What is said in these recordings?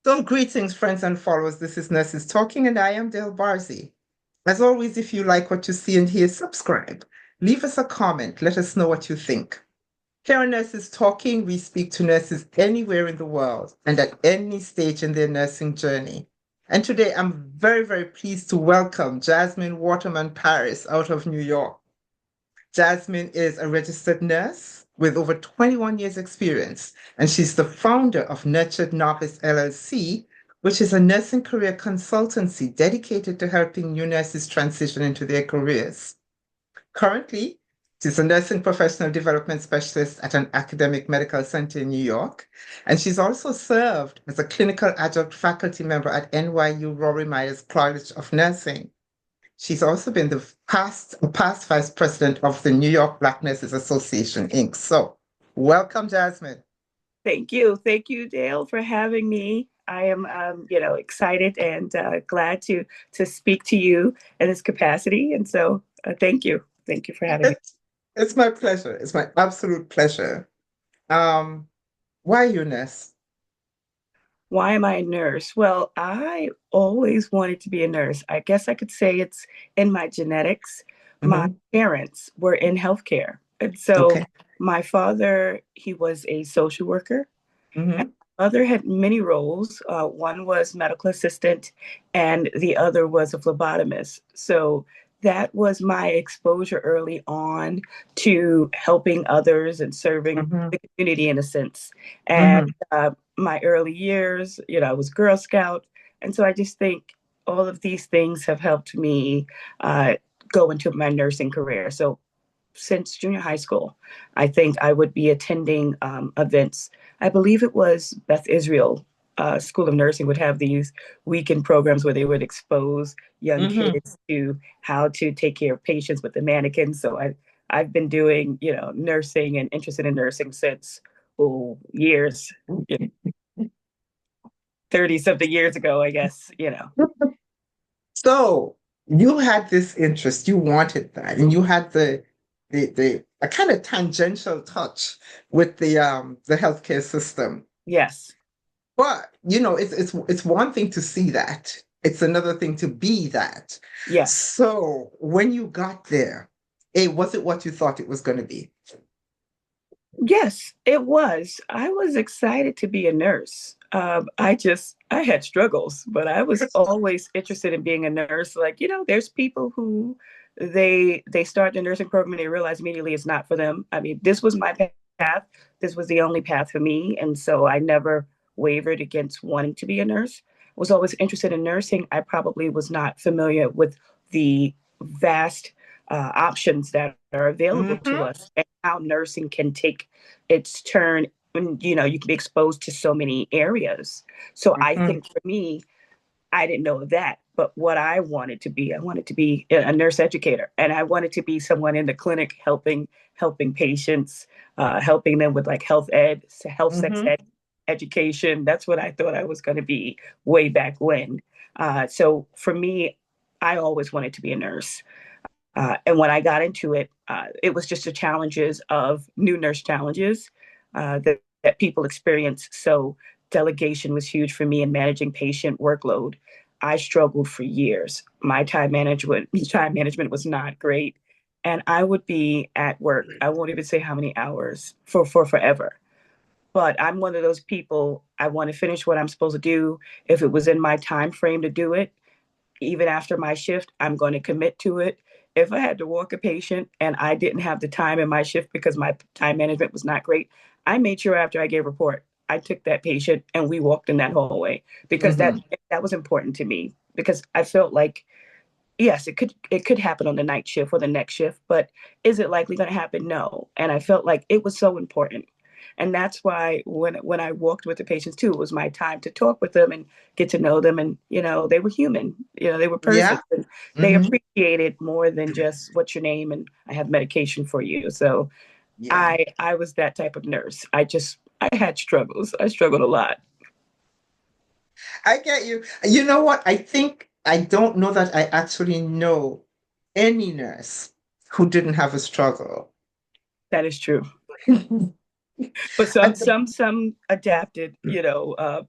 So, greetings, friends and followers. This is Nurses Talking, and I am Dale Barzy. As always, if you like what you see and hear, subscribe. Leave us a comment. Let us know what you think. Here on Nurses Talking, we speak to nurses anywhere in the world and at any stage in their nursing journey. And today, I'm very, very pleased to welcome Jasmin Waterman-Parris out of New York. Jasmin is a registered nurse with over 21 years' experience, and she's the founder of Nurtured Novice LLC, which is a nursing career consultancy dedicated to helping new nurses transition into their careers. Currently, she's a nursing professional development specialist at an academic medical center in New York, and she's also served as a clinical adjunct faculty member at NYU Rory Myers College of Nursing. She's also been the past vice president of the New York Black Nurses Association, Inc. So, welcome, Jasmin. Thank you. Thank you, Dale, for having me. I am, excited and glad to speak to you in this capacity. And so, thank you. Thank you for having me. It's my pleasure. It's my absolute pleasure. Um, why you, nurse? Why am I a nurse? Well, I always wanted to be a nurse. I guess I could say it's in my genetics. My Hmm. parents were in healthcare. And so, Okay. my father, he was a social worker. Hmm. Mother had many roles. One was medical assistant, and the other was a phlebotomist. So that was my exposure early on to helping others and serving Hmm. the community in a sense. And Hmm. my early years, I was Girl Scout. And so I just think all of these things have helped me uh, go into my nursing career. So since junior high school. I think I would be attending events. I believe it was Beth Israel School of Nursing would have these weekend programs where they would expose young Hmm. kids to how to take care of patients with the mannequins. So I've been doing, nursing and interested in nursing since years, 30 something years ago, I guess. So you had this interest, you wanted that, and you had the a kind of tangential touch with the healthcare system. Yes. But it's one thing to see that. It's another thing to be that. Yes. So when you got there, was it what you thought it was going to be? Yes, it was. I was excited to be a nurse. I had struggles, but I was always interested in being a nurse. Like, there's people who they start the nursing program and they realize immediately it's not for them. I mean, this was my path. This was the only path for me, and so I never wavered against wanting to be a nurse. Was always interested in nursing. I probably was not familiar with the vast options that are available to Hmm. us and how nursing can take its turn when you can be exposed to so many areas. So I Hmm. think for me, I didn't know that, but what I wanted to be a nurse educator, and I wanted to be someone in the clinic helping patients, helping them with like health sex Hmm. ed education. That's what I thought I was going to be way back when. So for me, I always wanted to be a nurse. And when I got into it was just the challenges of new nurse challenges that people experience. So delegation was huge for me in managing patient workload. I struggled for years. My time management was not great. And I would be at work. I won't even say how many hours for forever. But I'm one of those people, I want to finish what I'm supposed to do. If it was in my time frame to do it, even after my shift, I'm going to commit to it. If I had to walk a patient and I didn't have the time in my shift because my time management was not great, I made sure after I gave a report, I took that patient and we walked in that hallway because that Hmm. that was important to me because I felt like yes, it could happen on the night shift or the next shift, but is it likely going to happen? No. And I felt like it was so important. And that's why when I walked with the patients too, it was my time to talk with them and get to know them. And they were human, they were persons, Yeah. and they Hmm. appreciated more than just what's your name and I have medication for you. So Yeah. I was that type of nurse. I had struggles. I struggled a lot. I get you. You know what? I think I don't know that I actually know any nurse who didn't have a struggle. That is true. But And some adapted,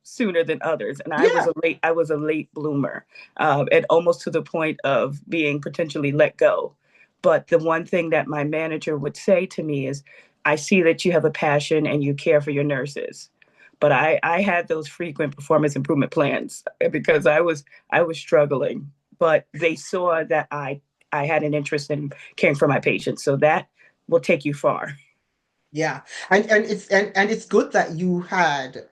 sooner than others, and yeah, I was a late bloomer, and almost to the point of being potentially let go. But the one thing that my manager would say to me is, "I see that you have a passion and you care for your nurses." But I had those frequent performance improvement plans because I was struggling. But they saw that I had an interest in caring for my patients, so that will take you far. yeah. And it's good that you had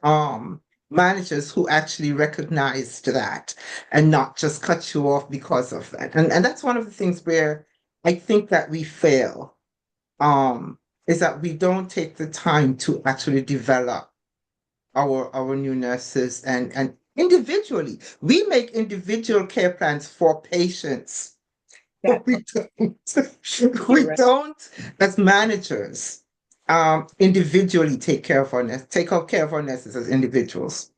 managers who actually recognized that and not just cut you off because of that. And that's one of the things where I think that we fail, is that we don't take the time to actually develop our new nurses and individually. We make individual care plans for patients. That We don't, you're we right. don't, as managers, individually take care of our nurses as individuals.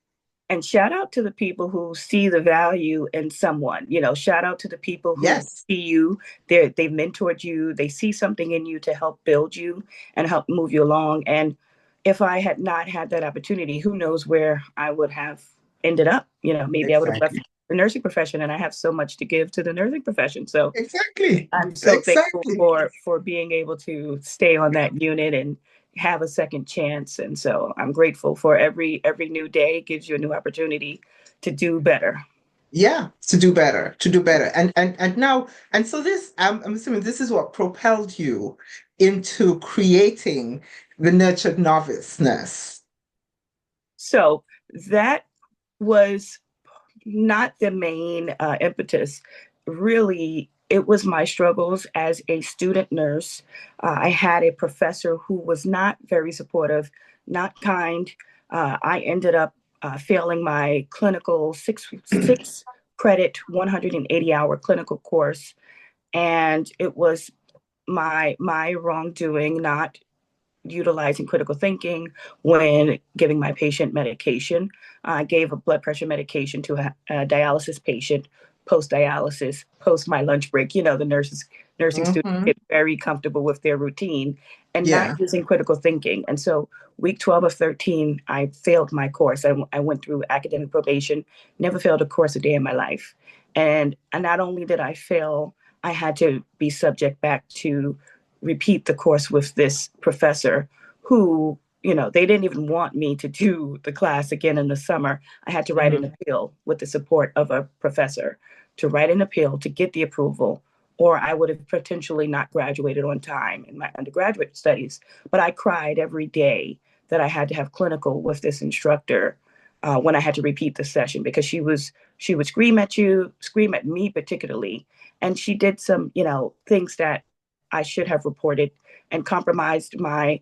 And shout out to the people who see the value in someone. Shout out to the people who Yes, see you. They've mentored you. They see something in you to help build you and help move you along. And if I had not had that opportunity, who knows where I would have ended up? Maybe I would have left exactly. the nursing profession, and I have so much to give to the nursing profession. So Exactly. I'm so thankful Exactly. for being able to stay on that unit and have a second chance. And so I'm grateful for every new day. It gives you a new opportunity to do better. Yeah, to do better, to do better. And now, and so this, I'm assuming this is what propelled you into creating the Nurtured Novice nurse. So that was not the main impetus. Really, it was my struggles as a student nurse. I had a professor who was not very supportive, not kind. I ended up failing my clinical six credit 180-hour clinical course, and it was my wrongdoing not utilizing critical thinking when giving my patient medication. I gave a blood pressure medication to a dialysis patient post dialysis, post my lunch break. The nursing students Hmm. get very comfortable with their routine and not Yeah, using critical thinking. And so, week 12 of 13, I failed my course. I went through academic probation, never failed a course a day in my life. And not only did I fail, I had to be subject back to repeat the course with this professor who, they didn't even want me to do the class again in the summer. I had to write an hmm, appeal with the support of a professor to write an appeal to get the approval, or I would have potentially not graduated on time in my undergraduate studies. But I cried every day that I had to have clinical with this instructor when I had to repeat the session because she would scream at you, scream at me particularly, and she did some things that I should have reported and compromised my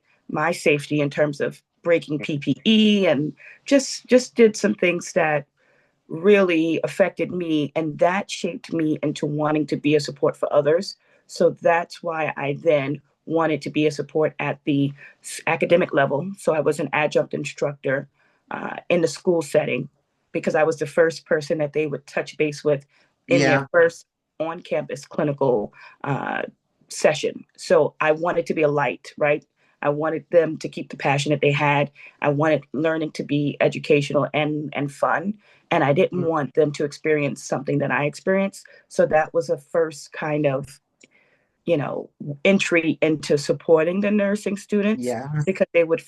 safety in terms of breaking PPE and just did some things that really affected me, and that shaped me into wanting to be a support for others. So that's why I then wanted to be a support at the academic level. So I was an adjunct instructor in the school setting because I was the first person that they would touch base with in their yeah, first on campus clinical uh, session. So I wanted to be a light, right? I wanted them to keep the passion that they had. I wanted learning to be educational and fun, and I didn't mm, want them to experience something that I experienced. So that was a first kind of, you know, entry into supporting the nursing students yeah, because they would,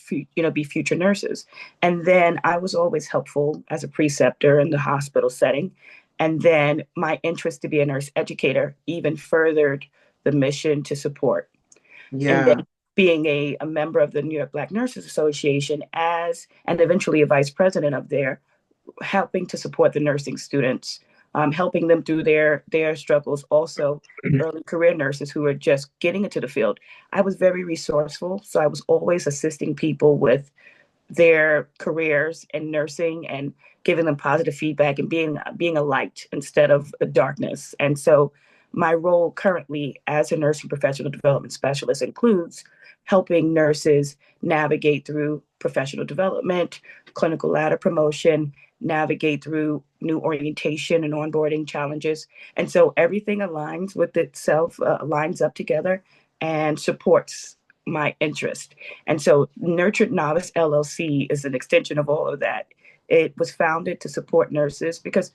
be future nurses. And then I was always helpful as a preceptor in the hospital setting. And then my interest to be a nurse educator even furthered the mission to support. And then yeah, being a member of the New York Black Nurses Association as and eventually a vice president of there, helping to support the nursing students, helping them through their struggles. Also, early career nurses who are just getting into the field. I was very resourceful, so I was always assisting people with their careers in nursing and giving them positive feedback and being a light instead of a darkness. And so my role currently as a nursing professional development specialist includes helping nurses navigate through professional development, clinical ladder promotion, navigate through new orientation and onboarding challenges. And so everything aligns with itself, lines up together and supports my interest. And so Nurtured Novice LLC is an extension of all of that. It was founded to support nurses because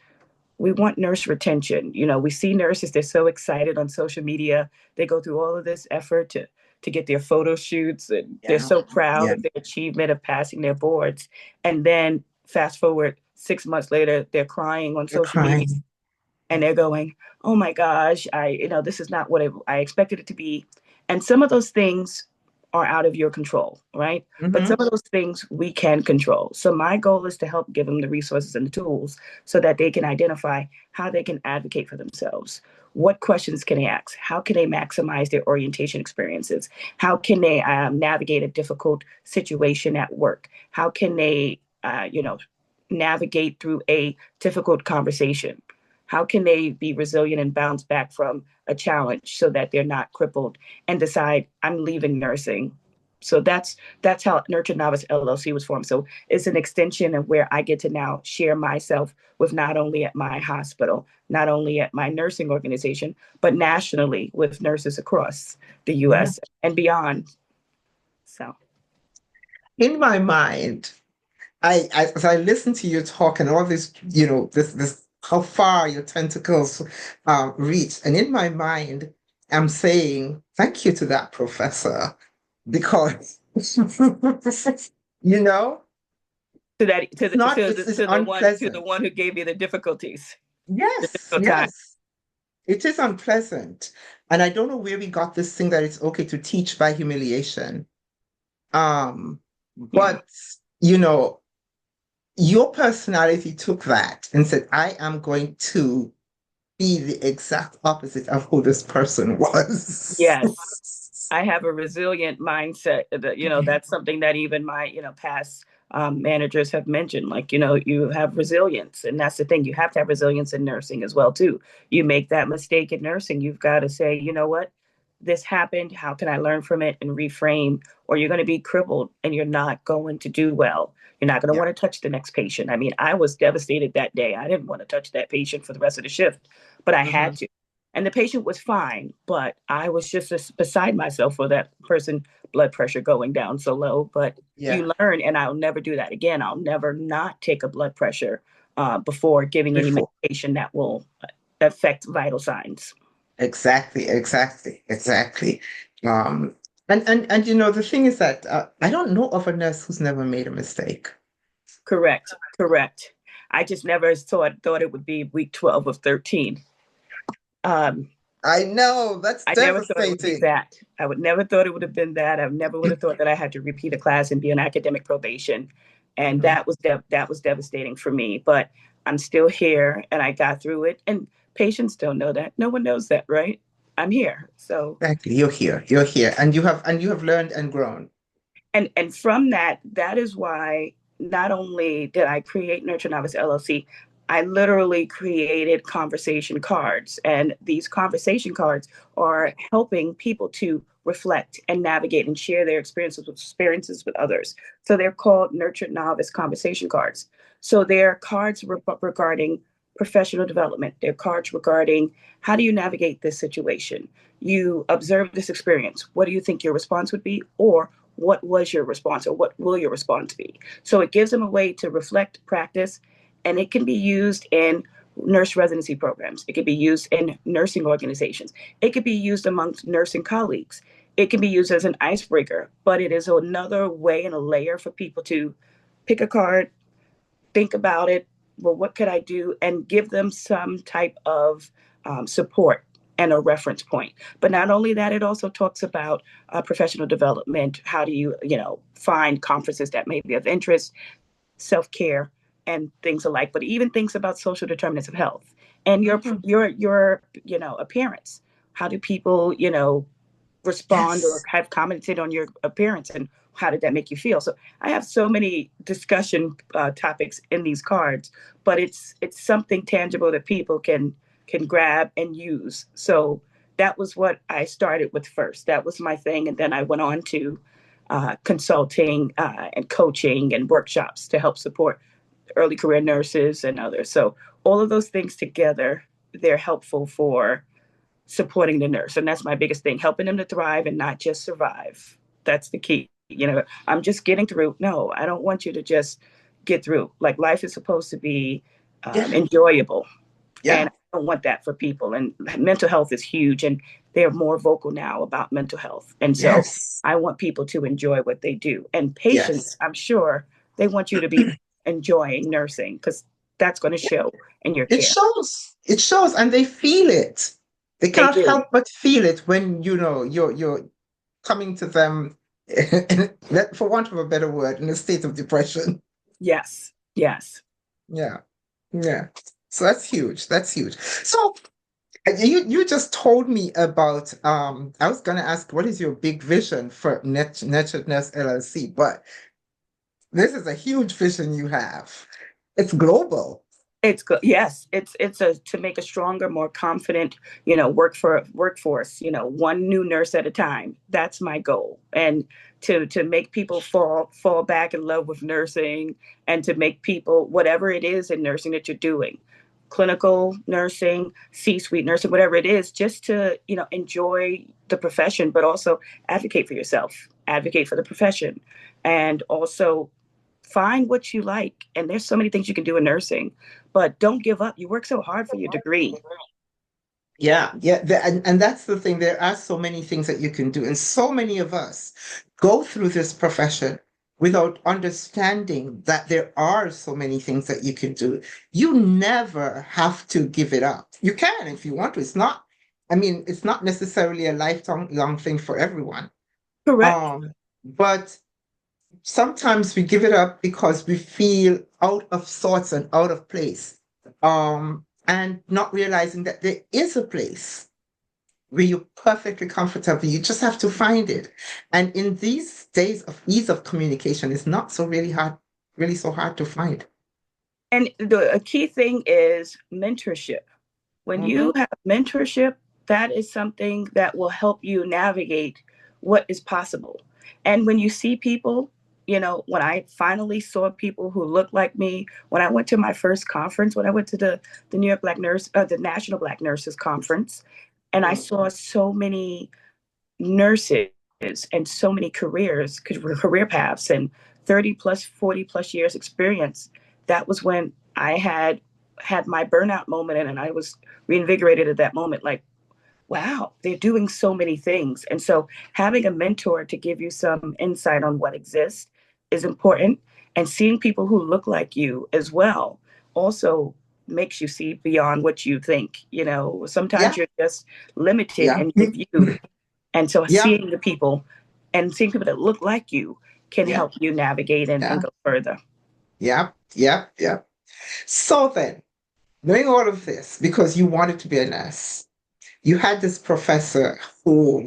we want nurse retention. You know, we see nurses, they're so excited on social media. They go through all of this effort to get their photo shoots, and they're Yeah. so proud Yeah. of their achievement of passing their boards. And then fast forward 6 months later, they're crying on You're social media crying. and they're going, "Oh my gosh, this is not what I expected it to be." And some of those things are out of your control, right? But some Hmm. of those things we can control. So my goal is to help give them the resources and the tools so that they can identify how they can advocate for themselves. What questions can they ask? How can they maximize their orientation experiences? How can they navigate a difficult situation at work? How can they, navigate through a difficult conversation? How can they be resilient and bounce back from a challenge so that they're not crippled and decide I'm leaving nursing? So that's how Nurtured Novice LLC was formed. So it's an extension of where I get to now share myself with not only at my hospital, not only at my nursing organization, but nationally with nurses across the Yeah. US and beyond. So In my mind, as I listen to you talk and all this, this how far your tentacles reach, and in my mind, I'm saying thank you to that professor because you know to that it's not it's to the unpleasant. one who gave you the difficulties, the Yes, difficult time. yes, it is unpleasant, and I don't know where we got this thing that it's okay to teach by humiliation. Um, Yeah. but you know. Your personality took that and said, I am going to be the exact opposite of who this person was. Yes. I have a resilient mindset. That's something that even my, past managers have mentioned. Like, you have resilience, and that's the thing. You have to have resilience in nursing as well, too. You make that mistake in nursing, you've got to say, you know what, this happened. How can I learn from it and reframe? Or you're going to be crippled and you're not going to do well. You're not going to Yeah. want to touch the next patient. I mean, I was devastated that day. I didn't want to touch that patient for the rest of the shift, but I Hmm. had to, and the patient was fine, but I was just beside myself for that person blood pressure going down so low. But Yeah. you learn, and I'll never do that again. I'll never not take a blood pressure before giving any Before. medication that will affect vital signs. Exactly, exactly, exactly. Um, and the thing is that I don't know of a nurse who's never made a mistake. Correct, correct. I just never thought it would be week 12 of 13. Um, I know, that's I never thought it would be devastating. that. I would never thought it would have been that. I never would have thought that I had to repeat a class and be on academic probation, and Mhm. that was devastating for me. But I'm still here, and I got through it. And patients don't know that. No one knows that, right? I'm here. So Exactly. You're here, and you have learned and grown. and from that is why not only did I create Nurture Novice LLC, I literally created conversation cards, and these conversation cards are helping people to reflect and navigate and share their experiences with others. So they're called Nurtured Novice conversation cards. So they're cards regarding professional development. They're cards regarding how do you navigate this situation. You observe this experience. What do you think your response would be? Or what was your response, or what will your response be? So it gives them a way to reflect, practice, and it can be used in nurse residency programs. It could be used in nursing organizations. It could be used amongst nursing colleagues. It can be used as an icebreaker, but it is another way and a layer for people to pick a card, think about it. Well, what could I do? And give them some type of support and a reference point. But not only that, it also talks about professional development. How do you, find conferences that may be of interest, self care, and things alike. But even things about social determinants of health and Mhm. your appearance. How do people respond or Yes. have commented on your appearance, and how did that make you feel? So I have so many discussion topics in these cards, but it's something tangible that people can grab and use. So that was what I started with first. That was my thing, and then I went on to consulting and coaching and workshops to help support early career nurses and others. So all of those things together, they're helpful for supporting the nurse. And that's my biggest thing, helping them to thrive and not just survive. That's the key. I'm just getting through. No, I don't want you to just get through. Like life is supposed to be Yeah. enjoyable. And Yeah. I don't want that for people. And mental health is huge. And they're more vocal now about mental health. And so Yes. I want people to enjoy what they do. And patients, Yes. I'm sure they want you to be enjoying nursing because that's going to show in your It care. shows. It shows, and they feel it. They They cannot do. help but feel it when you're coming to them, for want of a better word, in a state of depression. Yes. Yes. Yeah. Yeah. So that's huge. That's huge. So you just told me about I was gonna ask what is your big vision for Nurtured Novice LLC, but this is a huge vision you have. It's global. It's good. Yes, it's a to make a stronger, more confident, workforce. One new nurse at a time. That's my goal, and to make people fall back in love with nursing, and to make people whatever it is in nursing that you're doing, clinical nursing, C-suite nursing, whatever it is, just to enjoy the profession, but also advocate for yourself, advocate for the profession, and also find what you like. And there's so many things you can do in nursing, but don't give up. You work so hard for your degree. Yeah, yeah, and that's the thing. There are so many things that you can do, and so many of us go through this profession without understanding that there are so many things that you can do. You never have to give it up. You can if you want to. I mean, it's not necessarily a lifelong long thing for everyone. Correct. But sometimes we give it up because we feel out of sorts and out of place. And not realizing that there is a place where you're perfectly comfortable. You just have to find it. And in these days of ease of communication, it's not so really hard, really so hard to find. And a key thing is mentorship. When you Hmm. have mentorship, that is something that will help you navigate what is possible. And when you see people, when I finally saw people who looked like me, when I went to my first conference, when I went to the New York the National Black Nurses Conference, and I saw so many nurses and so many career paths and 30 plus 40 plus years experience. That was when I had my burnout moment, and I was reinvigorated at that moment, like, wow, they're doing so many things. And so having a mentor to give you some insight on what exists is important, and seeing people who look like you as well also makes you see beyond what you think. Sometimes Yeah, you're just limited yeah, in your view, and so yeah, seeing people that look like you can yeah, help you navigate and yeah, go further. yeah, yeah, yeah. So then, knowing all of this, because you wanted to be a nurse, you had this professor who,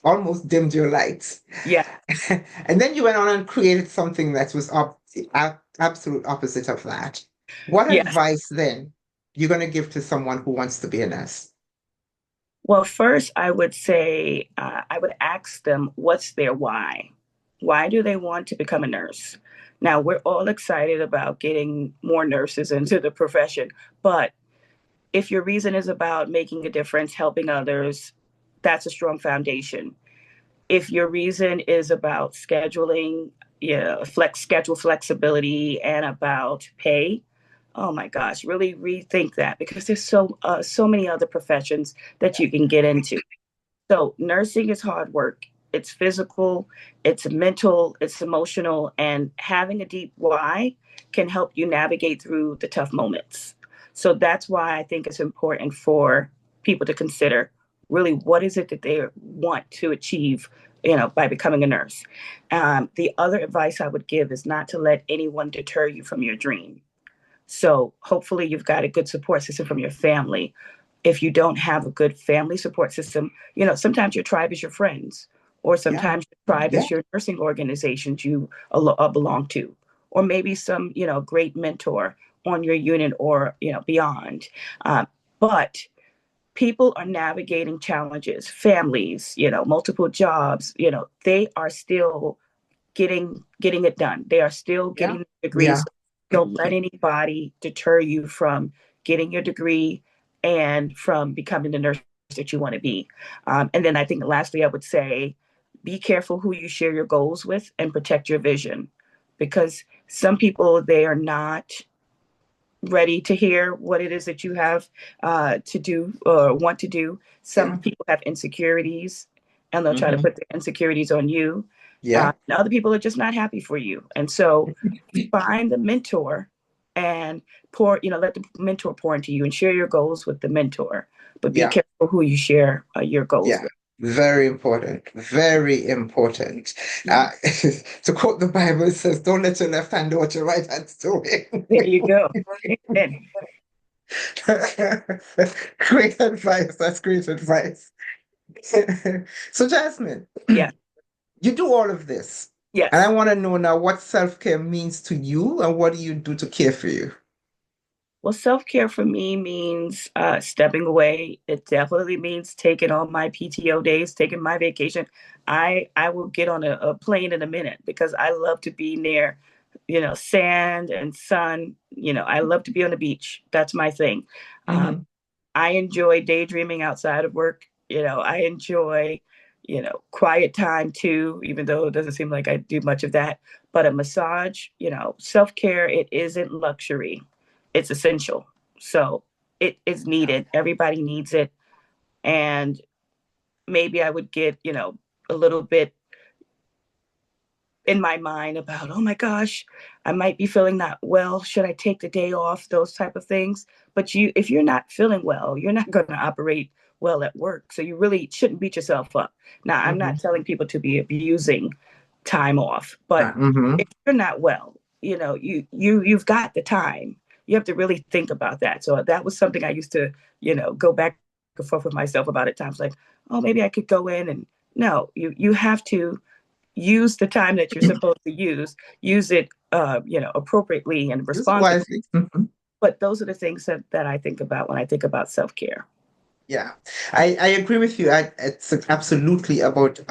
almost dimmed your lights. Yeah. And then you went on and created something that was absolute opposite of that. What Yes. advice then you're going to give to someone who wants to be a nurse? Well, first, I would say I would ask them what's their why. Why do they want to become a nurse? Now, we're all excited about getting more nurses into the profession, but if your reason is about making a difference, helping others, that's a strong foundation. If your reason is about scheduling, yeah, schedule flexibility and about pay, oh my gosh, really rethink that, because there's so many other professions that you can get into. So nursing is hard work. It's physical, it's mental, it's emotional, and having a deep why can help you navigate through the tough moments. So that's why I think it's important for people to consider really what is it that they want to achieve, by becoming a nurse. The other advice I would give is not to let anyone deter you from your dream. So hopefully you've got a good support system from your family. If you don't have a good family support system, sometimes your tribe is your friends, or Yeah, sometimes your tribe yeah, is your nursing organizations you belong to, or maybe some, great mentor on your unit or, beyond. But people are navigating challenges, families, multiple jobs, they are still getting it done. They are still yeah, getting degrees. yeah, Don't let anybody deter you from getting your degree and from becoming the nurse that you want to be. And then I think lastly, I would say be careful who you share your goals with and protect your vision, because some people, they are not ready to hear what it is that you have to do or want to do. Yeah. Some people have insecurities and they'll try to Hmm. put the insecurities on you. Yeah. And other people are just not happy for you. And so find the mentor and let the mentor pour into you and share your goals with the mentor. But be Yeah. careful who you share your goals Yeah. with. Very important. Very important. Yeah. To quote the Bible, it says, "Don't let your left hand know what your right hand's doing." There you go. Amen. Great advice. That's great advice. So, Jasmine, Yeah. you do all of this. And I Yes. want to know now what self-care means to you and what do you do to care for you? Well, self care for me means stepping away. It definitely means taking all my PTO days, taking my vacation. I will get on a plane in a minute because I love to be near, sand and sun. I love to be on the beach. That's my thing. Um, Hmm. I enjoy daydreaming outside of work. I enjoy, quiet time too, even though it doesn't seem like I do much of that. But a massage, self care, it isn't luxury, it's essential. So it is needed. Everybody needs it. And maybe I would get, a little bit in my mind about, oh my gosh, I might be feeling not well. Should I take the day off? Those type of things. But if you're not feeling well, you're not going to operate well at work. So you really shouldn't beat yourself up. Now, I'm Hmm. not telling people to be abusing time off, but Hmm. if you're not well, you've got the time. You have to really think about that. So that was something I used to, go back and forth with myself about at times, like, oh, maybe I could go in and no, you have to use the time that you're supposed to use it appropriately and Use it responsibly. wisely. Mhm. But those are the things that I think about when I think about self-care. Yeah, I agree with you. It's absolutely about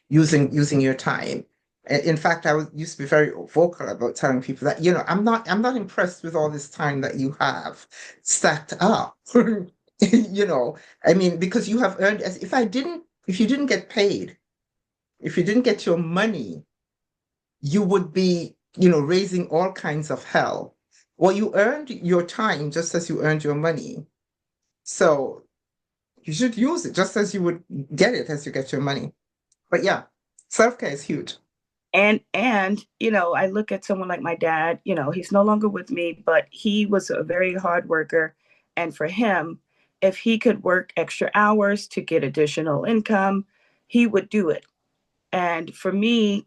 using your time. In fact, used to be very vocal about telling people that, I'm not impressed with all this time that you have stacked up. I mean, because you have earned as if you didn't get paid, if you didn't get your money, you would be, raising all kinds of hell. Well, you earned your time just as you earned your money. So you should use it just as you would get it as you get your money. But yeah, self-care is huge. And I look at someone like my dad. He's no longer with me, but he was a very hard worker. And for him, if he could work extra hours to get additional income, he would do it. And for me,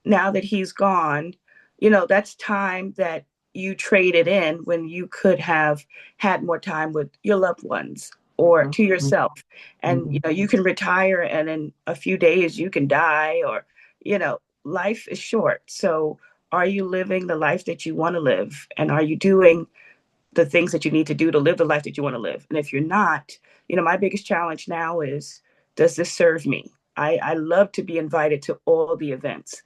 now that he's gone, that's time that you traded in when you could have had more time with your loved ones or Mhm, to mhm, yourself. And, mhm. you can retire and in a few days you can die or, life is short. So are you living the life that you want to live? And are you doing the things that you need to do to live the life that you want to live? And if you're not, my biggest challenge now is, does this serve me? I love to be invited to all the events,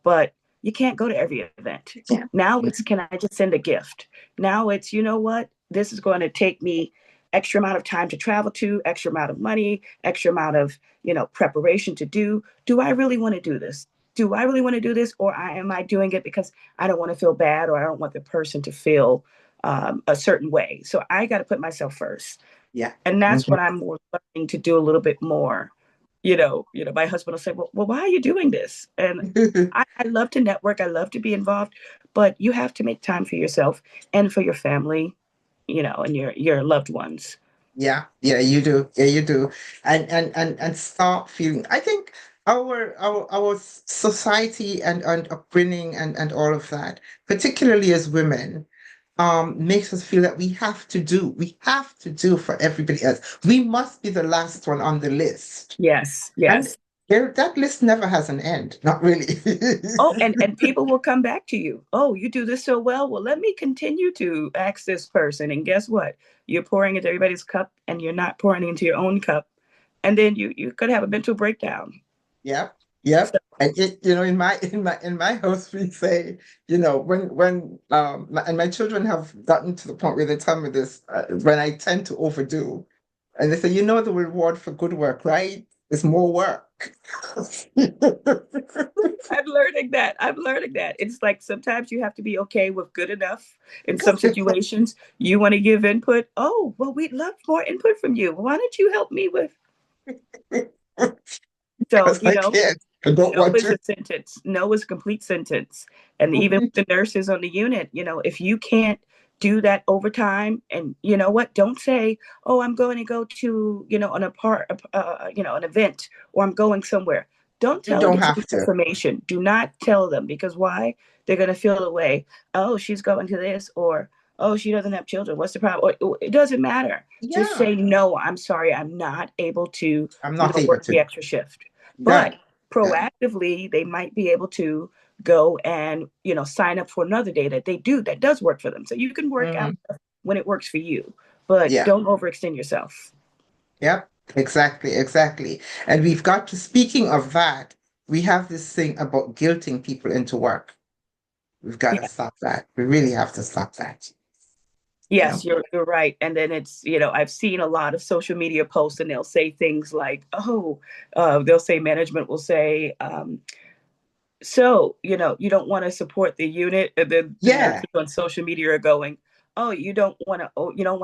but you can't go to every event. Yeah. Now it's, can I just send a gift? Now it's, you know what? This is going to take me extra amount of time to travel to, extra amount of money, extra amount of, preparation to do. Do I really want to do this? Do I really want to do this? Or am I doing it because I don't want to feel bad or I don't want the person to feel a certain way? So I got to put myself first. Yeah. And that's Mhm. what I'm more learning to do a little bit more. My husband will say, well, why are you doing this? And I love to network. I love to be involved, but you have to make time for yourself and for your family, and your loved ones. Yeah, yeah, you do. Yeah, you do. And start feeling. I think our society and upbringing and all of that, particularly as women, makes us feel that we have to do for everybody else. We must be the last one on the list. Yes, And yes. that list never has an end, not really. Oh, and people will come back to you. Oh, you do this so well. Well, let me continue to ask this person. And guess what? You're pouring into everybody's cup, and you're not pouring into your own cup. And then you could have a mental breakdown. Yep, So, yep. And in my house we say, and my children have gotten to the point where they tell me this when I tend to overdo, and they say, the reward for good work, right? It's more work. I'm learning that. I'm learning that. It's like sometimes you have to be okay with good enough in some situations. You want to give input. Oh, well, we'd love more input from you. Why don't you help me with? So, Because I can't. I don't no want is to. a sentence. No is a complete sentence. And even with the nurses on the unit, if you can't do that overtime, and you know what, don't say, "Oh, I'm going to go to an event, or I'm going somewhere." Don't You tell don't them some have to. information. Do not tell them, because why? They're going to feel away. Oh, she's going to this, or oh, she doesn't have children. What's the problem? Or, it doesn't matter. Just Yeah. say no. I'm sorry. I'm not able to, I'm not able work to. the extra shift. But Done. Done. proactively, they might be able to go and sign up for another day that does work for them. So you can work Hmm. out when it works for you, but Yeah. don't overextend yourself. Yep. Exactly. Exactly. And we've got to, speaking of that, we have this thing about guilting people into work. We've got to Yeah. stop that. We really have to stop that. You know? Yes, you're right. And then it's, I've seen a lot of social media posts, and they'll say things like, oh, they'll say, management will say, so, you don't want to support the unit, and then the Yeah. nurses on social media are going, oh, you don't want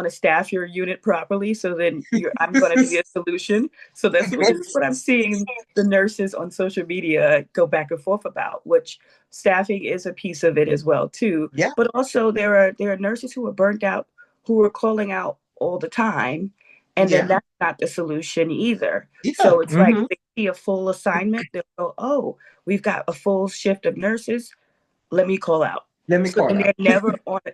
to staff your unit properly, so then I'm going to be a solution. So this is what I'm seeing the nurses on social media go back and forth about, which staffing is a piece of it as well too. Yeah. But also there are nurses who are burnt out, who are calling out all the time, and then Yeah. that's not the solution either. Yeah. So it's like Hmm. they see a full assignment, they'll go, oh, we've got a full shift of nurses. Let me call out. Let me So call then out.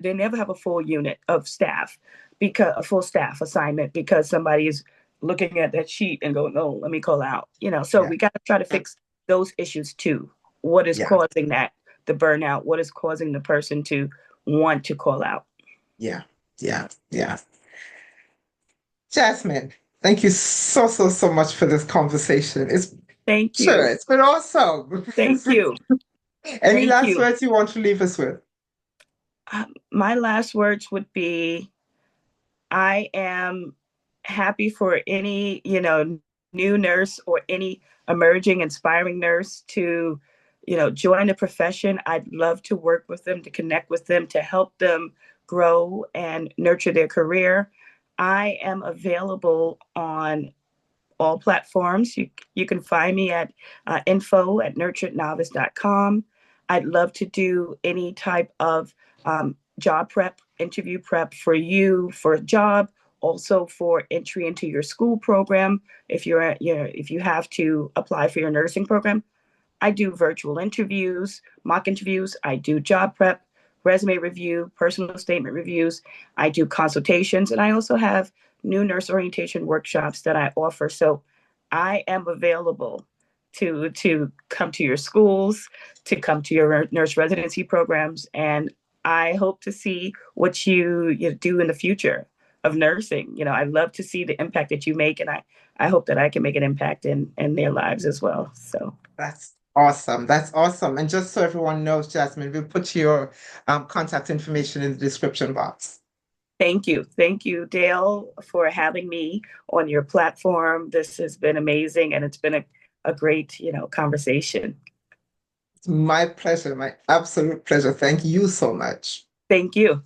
they never have a full unit of staff, because a full staff assignment, because somebody is looking at that sheet and going, oh, let me call out. So Yeah. we got to try to fix those issues too. What is Yeah. causing that, the burnout? What is causing the person to want to call out? Yeah. Yeah. Yeah. Jasmine, thank you so, so, so much for this conversation. It's Thank sure, you. it's been awesome. Thank you. Any Thank last you. words you want to leave us with? My last words would be, I am happy for any, new nurse or any emerging, inspiring nurse to, join the profession. I'd love to work with them, to connect with them, to help them grow and nurture their career. I am available on all platforms. You can find me at info@nurturednovice.com. I'd love to do any type of job prep, interview prep for you for a job, also for entry into your school program. If you have to apply for your nursing program, I do virtual interviews, mock interviews. I do job prep, resume review, personal statement reviews. I do consultations, and I also have new nurse orientation workshops that I offer. So I am available to come to your schools, to come to your nurse residency programs, and I hope to see what you do in the future of nursing. I'd love to see the impact that you make, and I hope that I can make an impact in their lives as well. So That's awesome. That's awesome. And just so everyone knows, Jasmine, we'll put your contact information in the description box. thank you. Thank you, Dale, for having me on your platform. This has been amazing, and it's been a great, conversation. It's my pleasure, my absolute pleasure. Thank you so much. Thank you.